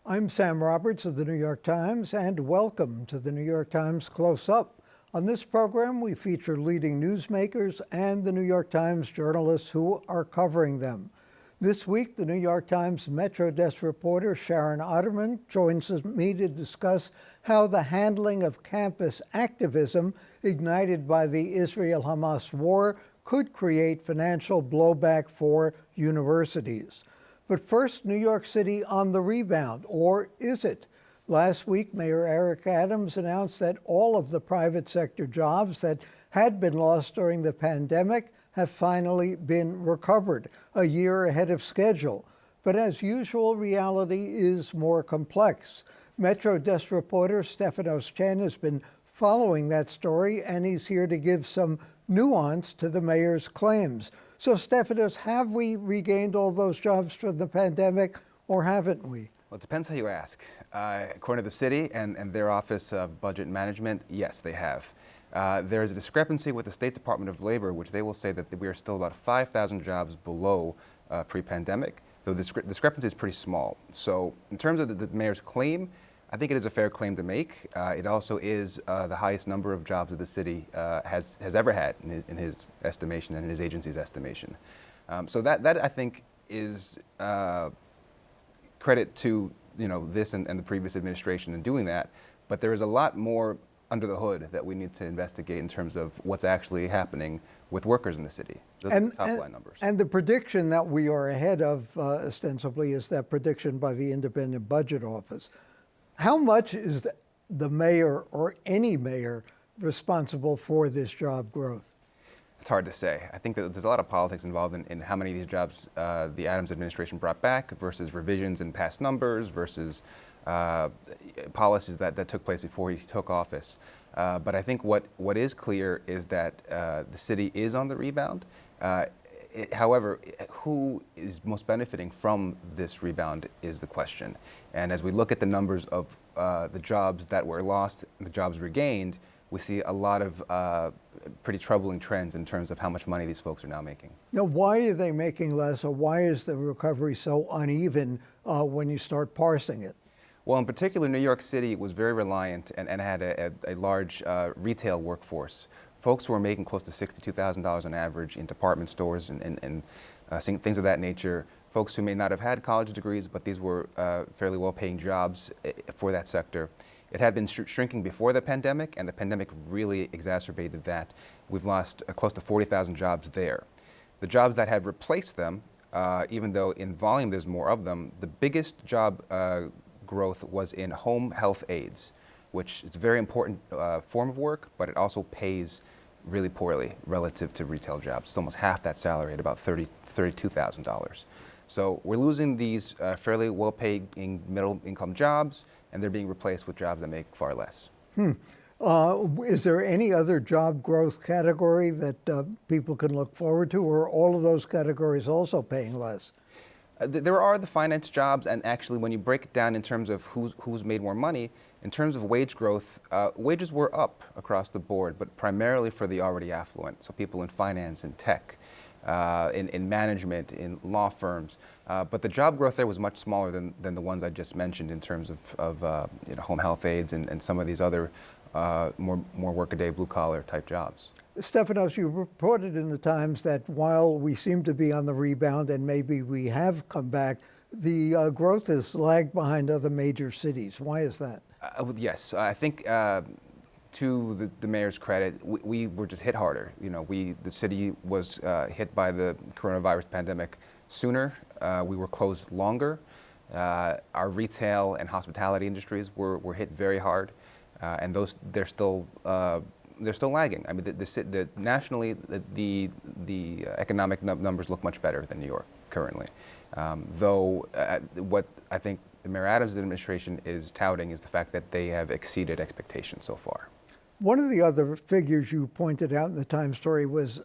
I'm Sam Roberts of the New York Times, and welcome to the New York Times Close-Up. On this program, we feature leading newsmakers and the New York Times journalists who are covering them. This week, the New York Times Metro Desk reporter Sharon Otterman joins me to discuss how the handling of campus activism ignited by the Israel-Hamas war could create financial blowback for universities. But first, New York City on the rebound, or is it? Last week, Mayor Eric Adams announced that all of the private sector jobs that had been lost during the pandemic have finally been recovered, a year ahead of schedule. But as usual, reality is more complex. Metro Desk reporter Stefanos Chen has been following that story, and he's here to give some nuance to the mayor's claims. So, Stefanos, have we regained all those jobs from the pandemic, or haven't we? Well, it depends how you ask. According to the city and their Office of Budget Management, yes, they have. There is a discrepancy with the State Department of Labor, which they will say that we are still about 5,000 jobs below pre-pandemic, though the discrepancy is pretty small. So in terms of the mayor's claim, I think it is a fair claim to make. It also is the highest number of jobs that the city has ever had in his estimation and in his agency's estimation. So that I think is credit to this and the previous administration in doing that. But there is a lot more under the hood that we need to investigate in terms of what's actually happening with workers in the city. Those are the top line numbers. And the prediction that we are ahead of, ostensibly, is that prediction by the Independent Budget Office. How much is the mayor or any mayor responsible for this job growth? It's hard to say. I think that there's a lot of politics involved in how many of these jobs the Adams administration brought back versus revisions in past numbers versus policies that took place before he took office. But I think what is clear is that the city is on the rebound. However, who is most benefiting from this rebound is the question. And as we look at the numbers of the jobs that were lost, the jobs regained, we see a lot of pretty troubling trends in terms of how much money these folks are now making. Now, why are they making less, or why is the recovery so uneven when you start parsing it? Well, in particular, New York City was very reliant and had a large retail workforce. Folks who were making close to $62,000 on average in department stores and things of that nature. Folks who may not have had college degrees, but these were fairly well-paying jobs for that sector. It had been shrinking before the pandemic, and the pandemic really exacerbated that. We've lost close to 40,000 jobs there. The jobs that have replaced them, even though in volume there's more of them, the biggest job growth was in home health aides, which is a very important form of work, but it also pays really poorly relative to retail jobs. It's almost half that salary at about $32,000. So we're losing these fairly well-paid middle-income jobs, and they're being replaced with jobs that make far less. Is there any other job growth category that people can look forward to, or are all of those categories also paying less? There are the finance jobs, and actually when you break it down in terms of who's made more money, in terms of wage growth, wages were up across the board, but primarily for the already affluent, so people in finance and tech, in management, in law firms. But the job growth there was much smaller than the ones I just mentioned in terms of home health aides and some of these other more workaday blue-collar type jobs. Stefanos, you reported in the Times that while we seem to be on the rebound and maybe we have come back, the growth has lagged behind other major cities. Why is that? Yes, I think to the mayor's credit, we were just hit harder. The city was hit by the coronavirus pandemic sooner. We were closed longer. Our retail and hospitality industries were hit very hard, and they're still lagging. I mean, nationally, the economic numbers look much better than New York currently. Though what I think the Mayor Adams administration is touting is the fact that they have exceeded expectations so far. One of the other figures you pointed out in the Times story was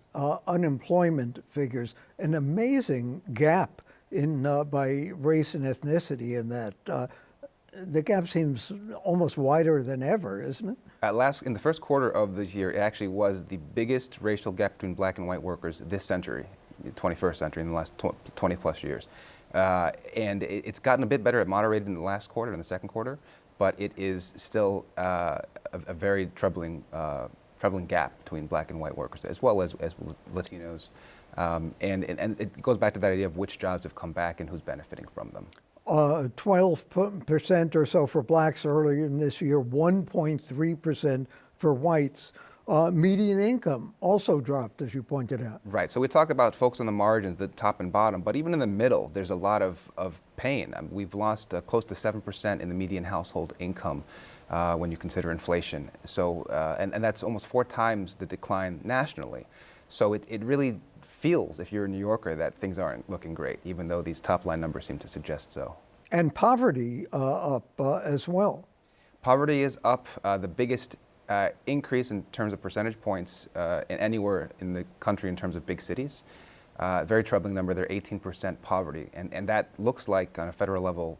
unemployment figures, an amazing gap by race and ethnicity in that. The gap seems almost wider than ever, isn't it? In the first quarter of this year, it actually was the biggest racial gap between black and white workers this century, the 21st century, in the last 20 plus years. And it's gotten a bit better. It moderated in the last quarter, in the second quarter, but it is still a very troubling gap between black and white workers, as well as Latinos. And it goes back to that idea of which jobs have come back and who's benefiting from them. 12% or so for blacks earlier in this year, 1.3% for whites. Median income also dropped, as you pointed out. Right. So we talk about folks on the margins, the top and bottom, but even in the middle, there's a lot of pain. I mean, we've lost close to 7% in the median household income when you consider inflation. So, and that's almost 4 times the decline nationally. So it really feels, if you're a New Yorker, that things aren't looking great, even though these top line numbers seem to suggest so. And poverty up as well. Poverty is up, the biggest increase in terms of percentage points anywhere in the country in terms of big cities. Very troubling number, they're 18% poverty. And that looks like, on a federal level,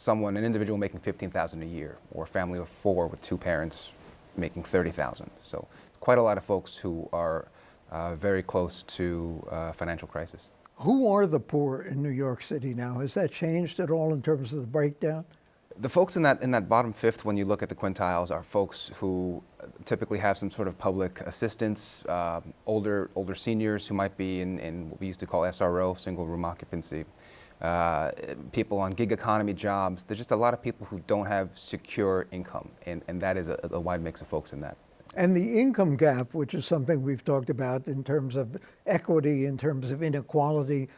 an individual making $15,000 a year, or a family of 4 with 2 parents making $30,000. So quite a lot of folks who are very close to financial crisis. Who are the poor in New York City now? Has that changed at all in terms of the breakdown? The folks in that bottom fifth, when you look at the quintiles, are folks who typically have some sort of public assistance, older seniors who might be in what we used to call SRO, single room occupancy, people on gig economy jobs. There's just a lot of people who don't have secure income, and that is a wide mix of folks in that. And the income gap, which is something we've talked about in terms of equity, in terms of inequality,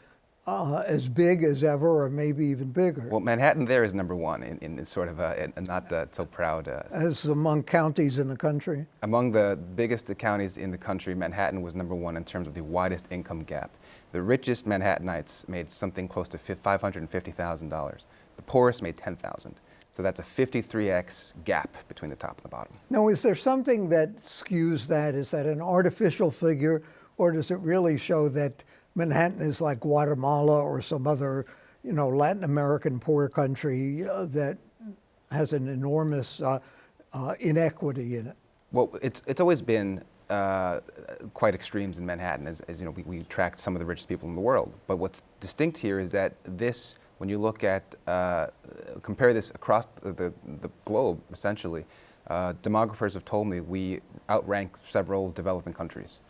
as big as ever, or maybe even bigger. Well, Manhattan there is number 1 in sort of a not so proud. As among counties in the country? Among the biggest counties in the country, Manhattan was number 1 in terms of the widest income gap. The richest Manhattanites made something close to $550,000. The poorest made $10,000. So that's a 53x gap between the top and the bottom. Now, is there something that skews that? Is that an artificial figure, or does it really show that Manhattan is like Guatemala or some other, Latin American poor country that has an enormous inequity in it? Well, it's always been quite extremes in Manhattan, as we tracked some of the richest people in the world. But what's distinct here is that this, when you look at, compare this across the globe, essentially, demographers have told me we outrank several developing countries.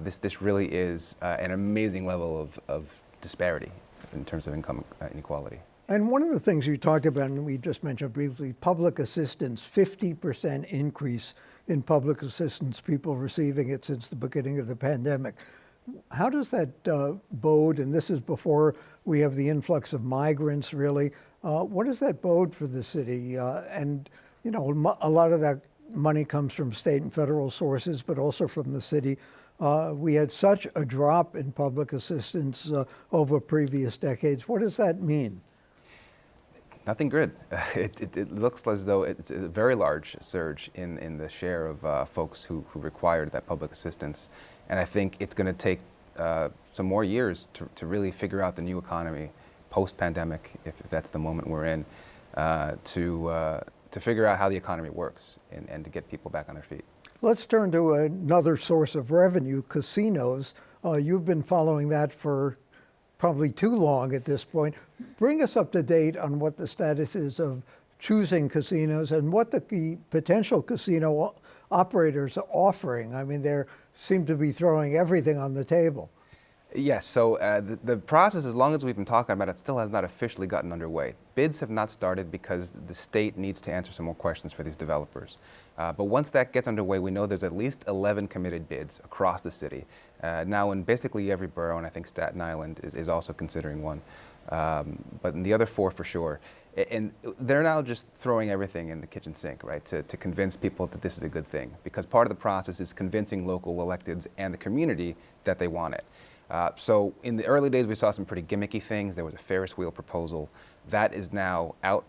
This really is an amazing level of disparity in terms of income inequality. And one of the things you talked about, and we just mentioned briefly, public assistance, 50% increase in public assistance, people receiving it since the beginning of the pandemic. How does that bode, and this is before we have the influx of migrants really, what does that bode for the city? And a lot of that money comes from state and federal sources, but also from the city. We had such a drop in public assistance over previous decades. What does that mean? Nothing good. It looks as though it's a very large surge in the share of folks who required that public assistance. And I think it's going to take some more years to really figure out the new economy post-pandemic, if that's the moment we're in, to figure out how the economy works and to get people back on their feet. Let's turn to another source of revenue, casinos. You've been following that for probably too long at this point. Bring us up to date on what the status is of choosing casinos and what the potential casino operators are offering. I mean, they seem to be throwing everything on the table. Yes, so the process, as long as we've been talking about it, still has not officially gotten underway. Bids have not started because the state needs to answer some more questions for these developers. But once that gets underway, we know there's at least 11 committed bids across the city. Now in basically every borough, and I think Staten Island is also considering one, but in the other 4 for sure. And they're now just throwing everything in the kitchen sink, right, to convince people that this is a good thing. Because part of the process is convincing local electeds and the community that they want it. So in the early days, we saw some pretty gimmicky things. There was a Ferris wheel proposal. That is now out.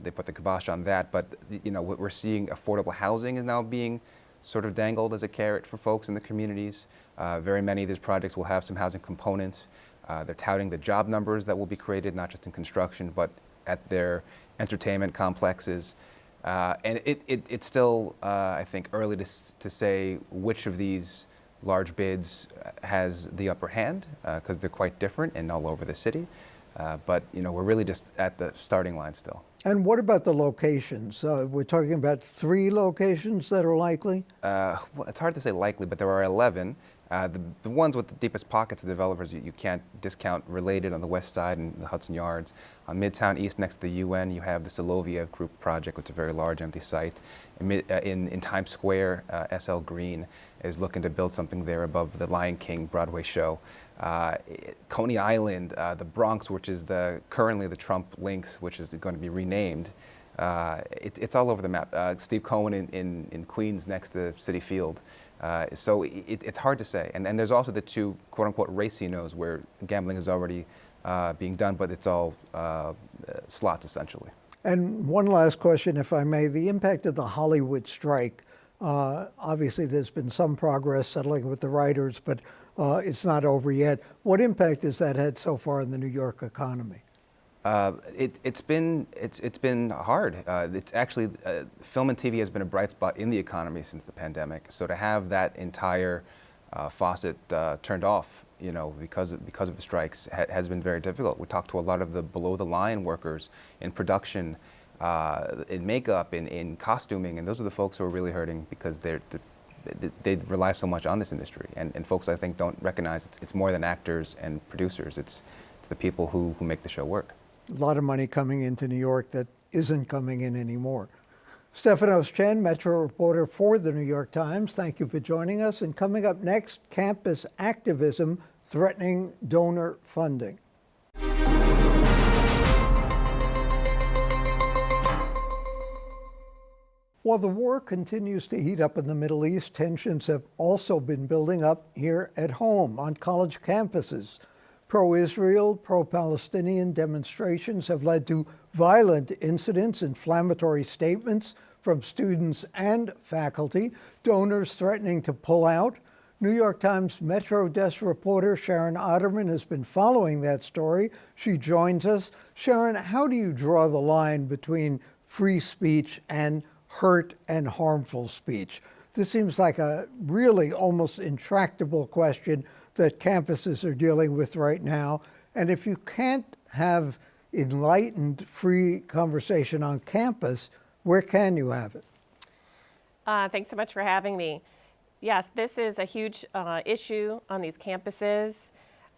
They put the kibosh on that. But what we're seeing, affordable housing is now being sort of dangled as a carrot for folks in the communities. Very many of these projects will have some housing components. They're touting the job numbers that will be created, not just in construction, but at their entertainment complexes. And it's still, I think, early to say which of these large bids has the upper hand, because they're quite different and all over the city. But we're really just at the starting line still. And what about the locations? We're talking about 3 locations that are likely? Well, it's hard to say likely, but there are 11. The ones with the deepest pockets of developers you can't discount related on the west side and the Hudson Yards. On Midtown East next to the UN, you have the Solovia Group project, which is a very large empty site. In Times Square, SL Green is looking to build something there above the Lion King Broadway show. Coney Island, the Bronx, which is currently the Trump Links, which is going to be renamed. It's all over the map. Steve Cohen in Queens next to Citi Field. So it's hard to say. And there's also the 2 quote-unquote racinos where gambling is already being done, but it's all slots essentially. And one last question, if I may. The impact of the Hollywood strike. Obviously, there's been some progress settling with the writers, but it's not over yet. What impact has that had so far in the New York economy? It's been hard. It's actually film and TV has been a bright spot in the economy since the pandemic. So to have that entire faucet turned off, because of the strikes, has been very difficult. We talked to a lot of the below the line workers in production, in makeup, in costuming, and those are the folks who are really hurting because they rely so much on this industry. And folks, I think, don't recognize it's more than actors and producers. It's the people who make the show work. A lot of money coming into New York that isn't coming in anymore. Stefanos Chen, Metro reporter for the New York Times, thank you for joining us. And coming up next, campus activism threatening donor funding. While the war continues to heat up in the Middle East, tensions have also been building up here at home on college campuses. Pro-Israel, pro-Palestinian demonstrations have led to violent incidents, inflammatory statements from students and faculty, donors threatening to pull out. New York Times Metro desk reporter Sharon Otterman has been following that story. She joins us. Sharon, how do you draw the line between free speech and hurt and harmful speech? This seems like a really almost intractable question that campuses are dealing with right now. And if you can't have enlightened, free conversation on campus, where can you have it? Thanks so much for having me. Yes, this is a huge issue on these campuses.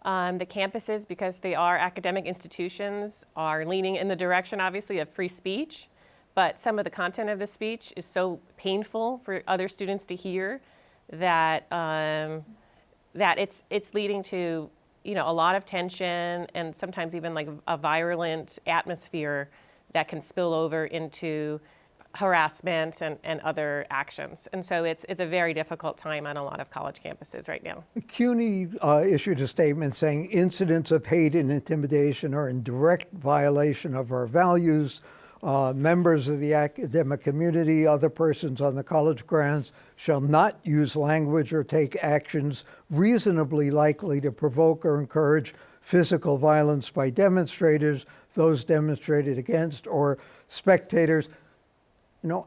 The campuses, because they are academic institutions, are leaning in the direction, obviously, of free speech. But some of the content of the speech is so painful for other students to hear that that it's leading to a lot of tension and sometimes even like a virulent atmosphere that can spill over into harassment and other actions. And so it's a very difficult time on a lot of college campuses right now. CUNY issued a statement saying incidents of hate and intimidation are in direct violation of our values. Members of the academic community, other persons on the college grounds shall not use language or take actions reasonably likely to provoke or encourage physical violence by demonstrators, those demonstrated against, or spectators.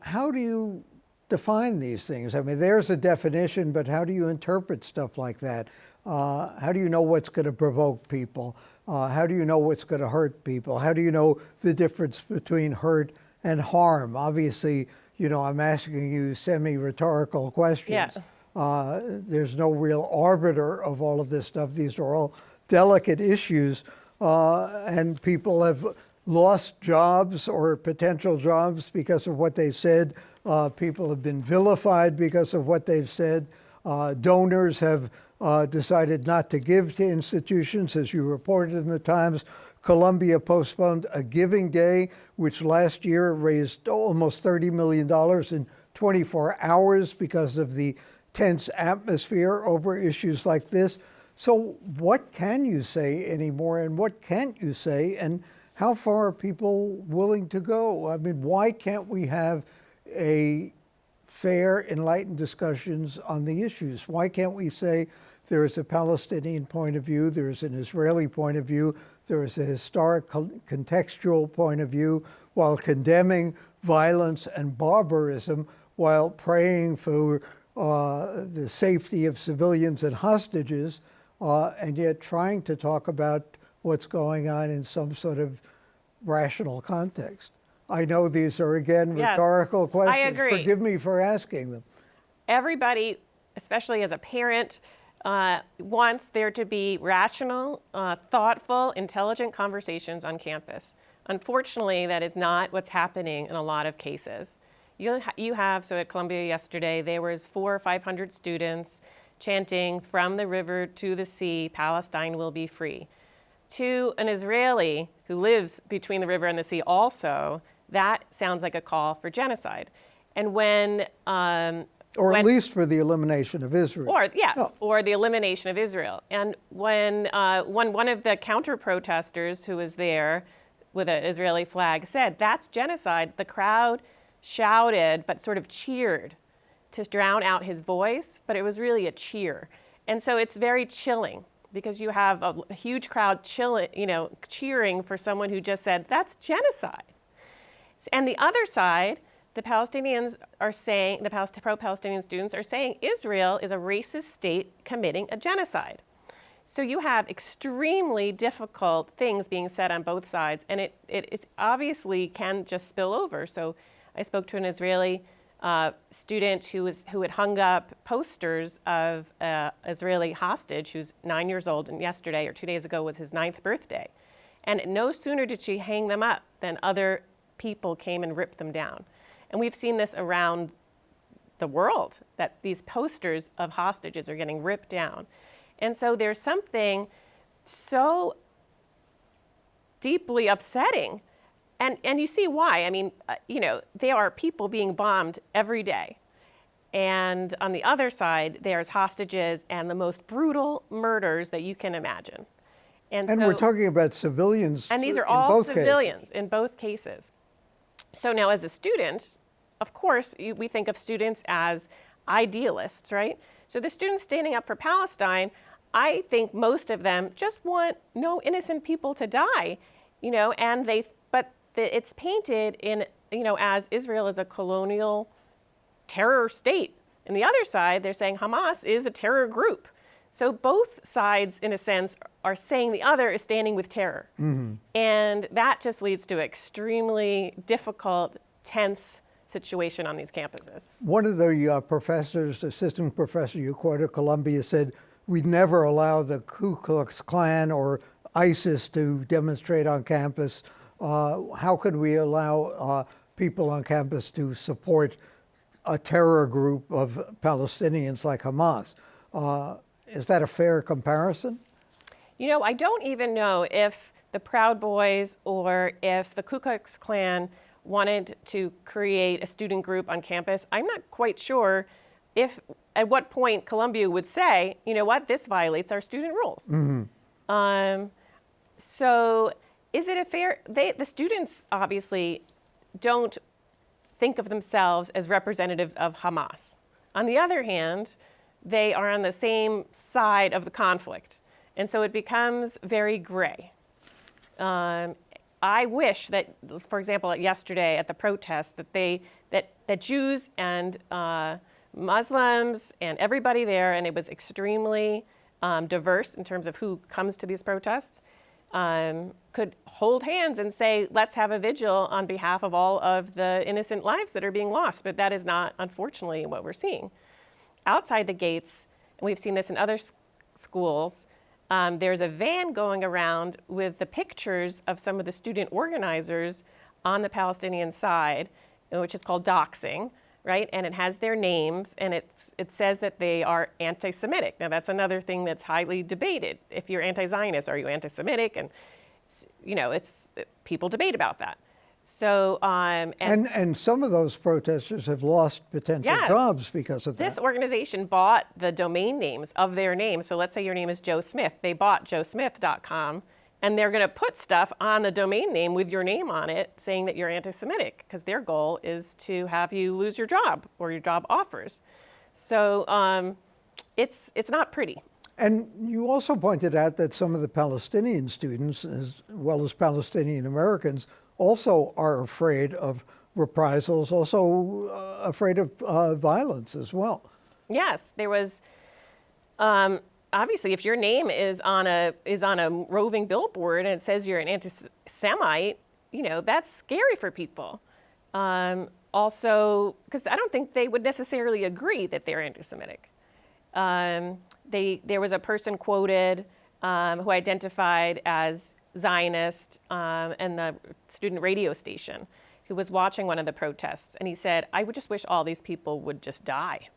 How do you define these things? I mean, there's a definition, but how do you interpret stuff like that? How do you know what's going to provoke people? How do you know what's going to hurt people? How do you know the difference between hurt and harm? Obviously, I'm asking you semi-rhetorical questions. Yeah. There's no real arbiter of all of this stuff. These are all delicate issues, and people have lost jobs or potential jobs because of what they said. People have been vilified because of what they've said. Donors have decided not to give to institutions, as you reported in the Times. Columbia postponed a giving day, which last year raised almost $30 million in 24 hours because of the tense atmosphere over issues like this. So what can you say anymore, and what can't you say, and how far are people willing to go? I mean, why can't we have a fair, enlightened discussions on the issues? Why can't we say there is a Palestinian point of view, there is an Israeli point of view, there is a historic contextual point of view, while condemning violence and barbarism, while praying for the safety of civilians and hostages, and yet trying to talk about what's going on in some sort of rational context? I know these are, again, Yes, rhetorical questions. I agree. Forgive me for asking them. Everybody, especially as a parent, wants there to be rational, thoughtful, intelligent conversations on campus. Unfortunately, that is not what's happening in a lot of cases. You have, so at Columbia yesterday, there was 400 or 500 students chanting from the river to the sea, Palestine will be free. To an Israeli who lives between the river and the sea also, that sounds like a call for genocide. And when at least for the elimination of Israel. Or, yes, No. or the elimination of Israel. And when one of the counter-protesters who was there with an Israeli flag said, that's genocide, the crowd shouted but sort of cheered to drown out his voice, but it was really a cheer. And so it's very chilling because you have a huge crowd cheering for someone who just said, that's genocide. And the other side, the Palestinians are saying, the pro-Palestinian students are saying Israel is a racist state committing a genocide. So you have extremely difficult things being said on both sides, and it obviously can just spill over. So I spoke to an Israeli student who had hung up posters of an Israeli hostage who's 9 years old, and yesterday or 2 days ago was his 9th birthday. And no sooner did she hang them up than other people came and ripped them down. And we've seen this around the world, that these posters of hostages are getting ripped down. And so there's something so deeply upsetting. And you see why. I mean, there are people being bombed every day. And on the other side, there's hostages and the most brutal murders that you can imagine. And so, we're talking about civilians. And these are in all both civilians cases. in both cases. So now as a student, of course, we think of students as idealists, right? So the students standing up for Palestine, I think most of them just want no innocent people to die, but it's painted in, as Israel is a colonial terror state. And the other side, they're saying Hamas is a terror group. So both sides, in a sense, are saying the other is standing with terror. Mm-hmm. And that just leads to an extremely difficult, tense situation on these campuses. One of the professors, assistant professor you quoted at Columbia, said, we'd never allow the Ku Klux Klan or ISIS to demonstrate on campus. How could we allow people on campus to support a terror group of Palestinians like Hamas? Is that a fair comparison? I don't even know if the Proud Boys or if the Ku Klux Klan wanted to create a student group on campus. I'm not quite sure at what point Columbia would say, you know what, this violates our student rules. Mm-hmm. So is it a fair, the students obviously don't think of themselves as representatives of Hamas. On the other hand, they are on the same side of the conflict. And so it becomes very gray. I wish that, for example, yesterday at the protest, that Jews and Muslims and everybody there, and it was extremely diverse in terms of who comes to these protests, could hold hands and say, let's have a vigil on behalf of all of the innocent lives that are being lost. But that is not, unfortunately, what we're seeing. Outside the gates, and we've seen this in other schools, there's a van going around with the pictures of some of the student organizers on the Palestinian side, which is called doxing, right? And it has their names, and it says that they are anti-Semitic. Now, that's another thing that's highly debated. If you're anti-Zionist, are you anti-Semitic? And, people debate about that. So, and some of those protesters have lost potential jobs because of that. This organization bought the domain names of their names. So let's say your name is Joe Smith. They bought joesmith.com, and they're going to put stuff on the domain name with your name on it saying that you're anti-Semitic, because their goal is to have you lose your job or your job offers. So it's not pretty. And you also pointed out that some of the Palestinian students, as well as Palestinian Americans, also are afraid of reprisals, also afraid of violence as well. Yes, there was obviously, if your name is on a roving billboard and it says you're an anti-Semite, that's scary for people. Also, because I don't think they would necessarily agree that they're anti-Semitic. There was a person quoted who identified as Zionist and the student radio station who was watching one of the protests, and he said, "I would just wish all these people would just die."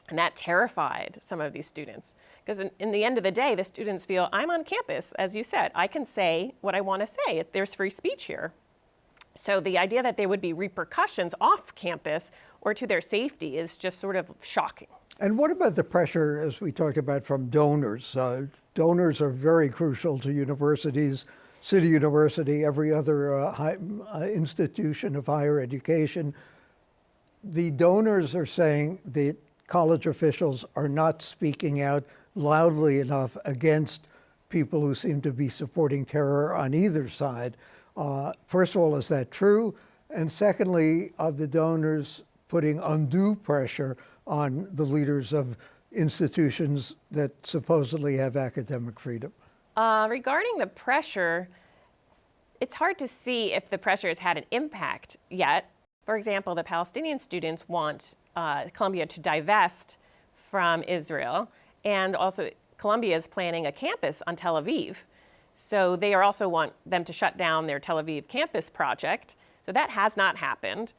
And that terrified some of these students, because in the end of the day, the students feel, I'm on campus, as you said, I can say what I want to say. There's free speech here. So the idea that there would be repercussions off campus or to their safety is just sort of shocking. And what about the pressure, as we talked about, from donors? Donors are very crucial to universities, City University, every other institution of higher education. The donors are saying that college officials are not speaking out loudly enough against people who seem to be supporting terror on either side. First of all, is that true? And secondly, are the donors putting undue pressure on the leaders of institutions that supposedly have academic freedom? Regarding the pressure, it's hard to see if the pressure has had an impact yet. For example, the Palestinian students want Columbia to divest from Israel, and also Columbia is planning a campus on Tel Aviv. So they also want them to shut down their Tel Aviv campus project. So that has not happened.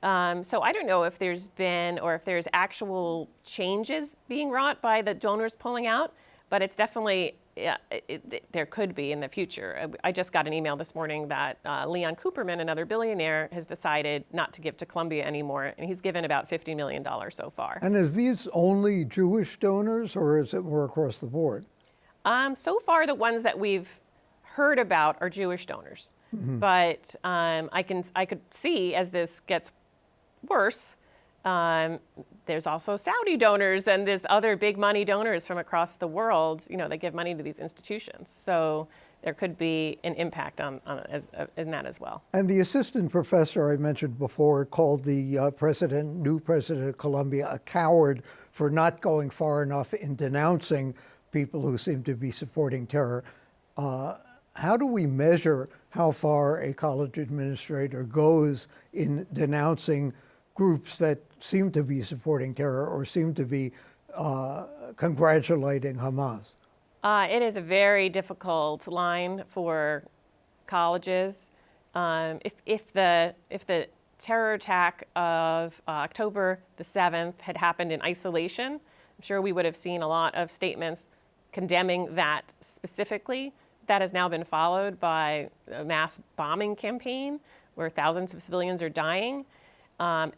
So I don't know if there's been, or if there's actual changes being wrought by the donors pulling out, but it's definitely, there could be in the future. I just got an email this morning that Leon Cooperman, another billionaire, has decided not to give to Columbia anymore, and he's given about $50 million so far. And is these only Jewish donors, or is it more across the board? So far, the ones that we've heard about are Jewish donors. Mm-hmm. But I could see as this gets worse, there's also Saudi donors, and there's other big money donors from across the world, that give money to these institutions. So there could be an impact in that as well. And the assistant professor I mentioned before called the new president of Columbia a coward for not going far enough in denouncing people who seem to be supporting terror. How do we measure how far a college administrator goes in denouncing groups that seem to be supporting terror or seem to be congratulating Hamas? It is a very difficult line for colleges. If the terror attack of October the 7th had happened in isolation, I'm sure we would have seen a lot of statements condemning that specifically. That has now been followed by a mass bombing campaign where thousands of civilians are dying.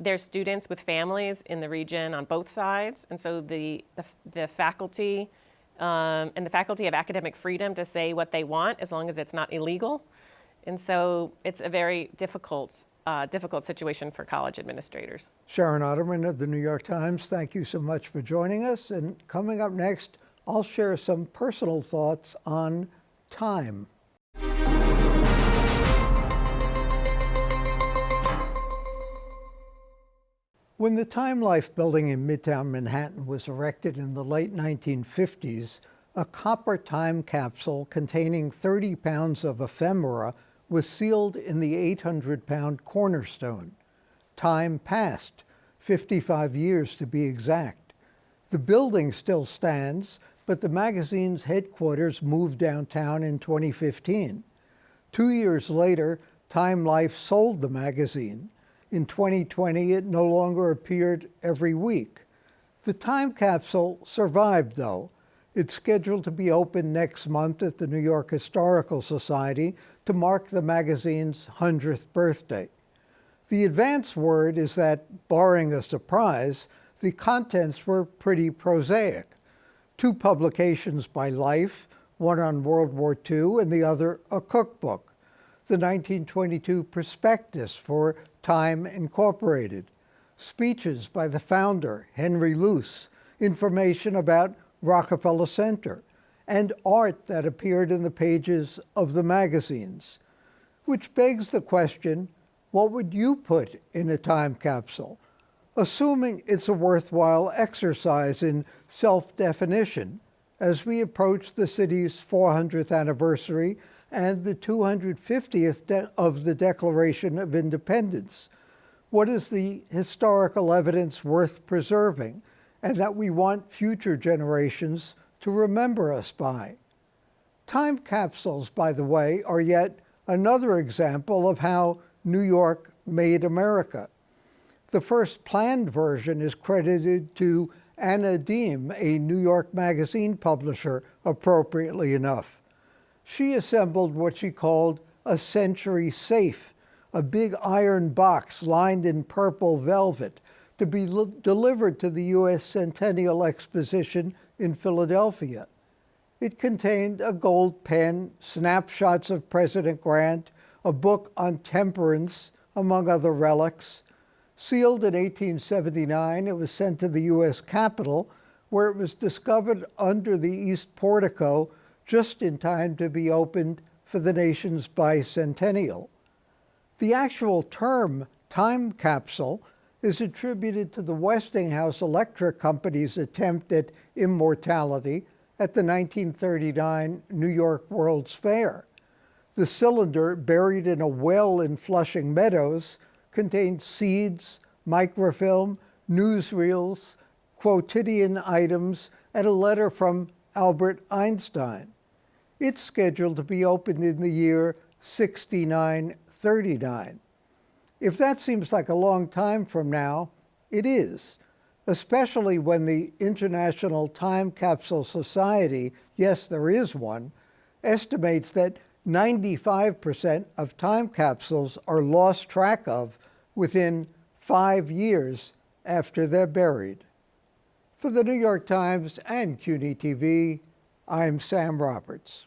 There's students with families in the region on both sides, and so the faculty and the faculty have academic freedom to say what they want as long as it's not illegal. And so it's a very difficult situation for college administrators. Sharon Otterman of the New York Times, thank you so much for joining us. And coming up next, I'll share some personal thoughts on time. When the Time Life building in Midtown Manhattan was erected in the late 1950s, a copper time capsule containing 30 pounds of ephemera was sealed in the 800-pound cornerstone. Time passed, 55 years to be exact. The building still stands, but the magazine's headquarters moved downtown in 2015. 2 years later, Time Life sold the magazine. In 2020, it no longer appeared every week. The time capsule survived, though. It's scheduled to be open next month at the New York Historical Society to mark the magazine's 100th birthday. The advance word is that, barring a surprise, the contents were pretty prosaic. 2 publications by Life, one on World War II and the other a cookbook. The 1922 prospectus for Time Incorporated, speeches by the founder, Henry Luce, information about Rockefeller Center, and art that appeared in the pages of the magazines. Which begs the question, what would you put in a time capsule? Assuming it's a worthwhile exercise in self-definition, as we approach the city's 400th anniversary and the 250th of the Declaration of Independence. What is the historical evidence worth preserving and that we want future generations to remember us by? Time capsules, by the way, are yet another example of how New York made America. The first planned version is credited to Anna Diem, a New York Magazine publisher, appropriately enough. She assembled what she called a century safe, a big iron box lined in purple velvet to be delivered to the U.S. Centennial Exposition in Philadelphia. It contained a gold pen, snapshots of President Grant, a book on temperance, among other relics. Sealed in 1879, it was sent to the U.S. Capitol, where it was discovered under the East Portico just in time to be opened for the nation's bicentennial. The actual term time capsule is attributed to the Westinghouse Electric Company's attempt at immortality at the 1939 New York World's Fair. The cylinder, buried in a well in Flushing Meadows, contained seeds, microfilm, newsreels, quotidian items, and a letter from Albert Einstein. It's scheduled to be opened in the year 6939. If that seems like a long time from now, it is, especially when the International Time Capsule Society, yes, there is one, estimates that 95% of time capsules are lost track of within 5 years after they're buried. For the New York Times and CUNY TV, I'm Sam Roberts.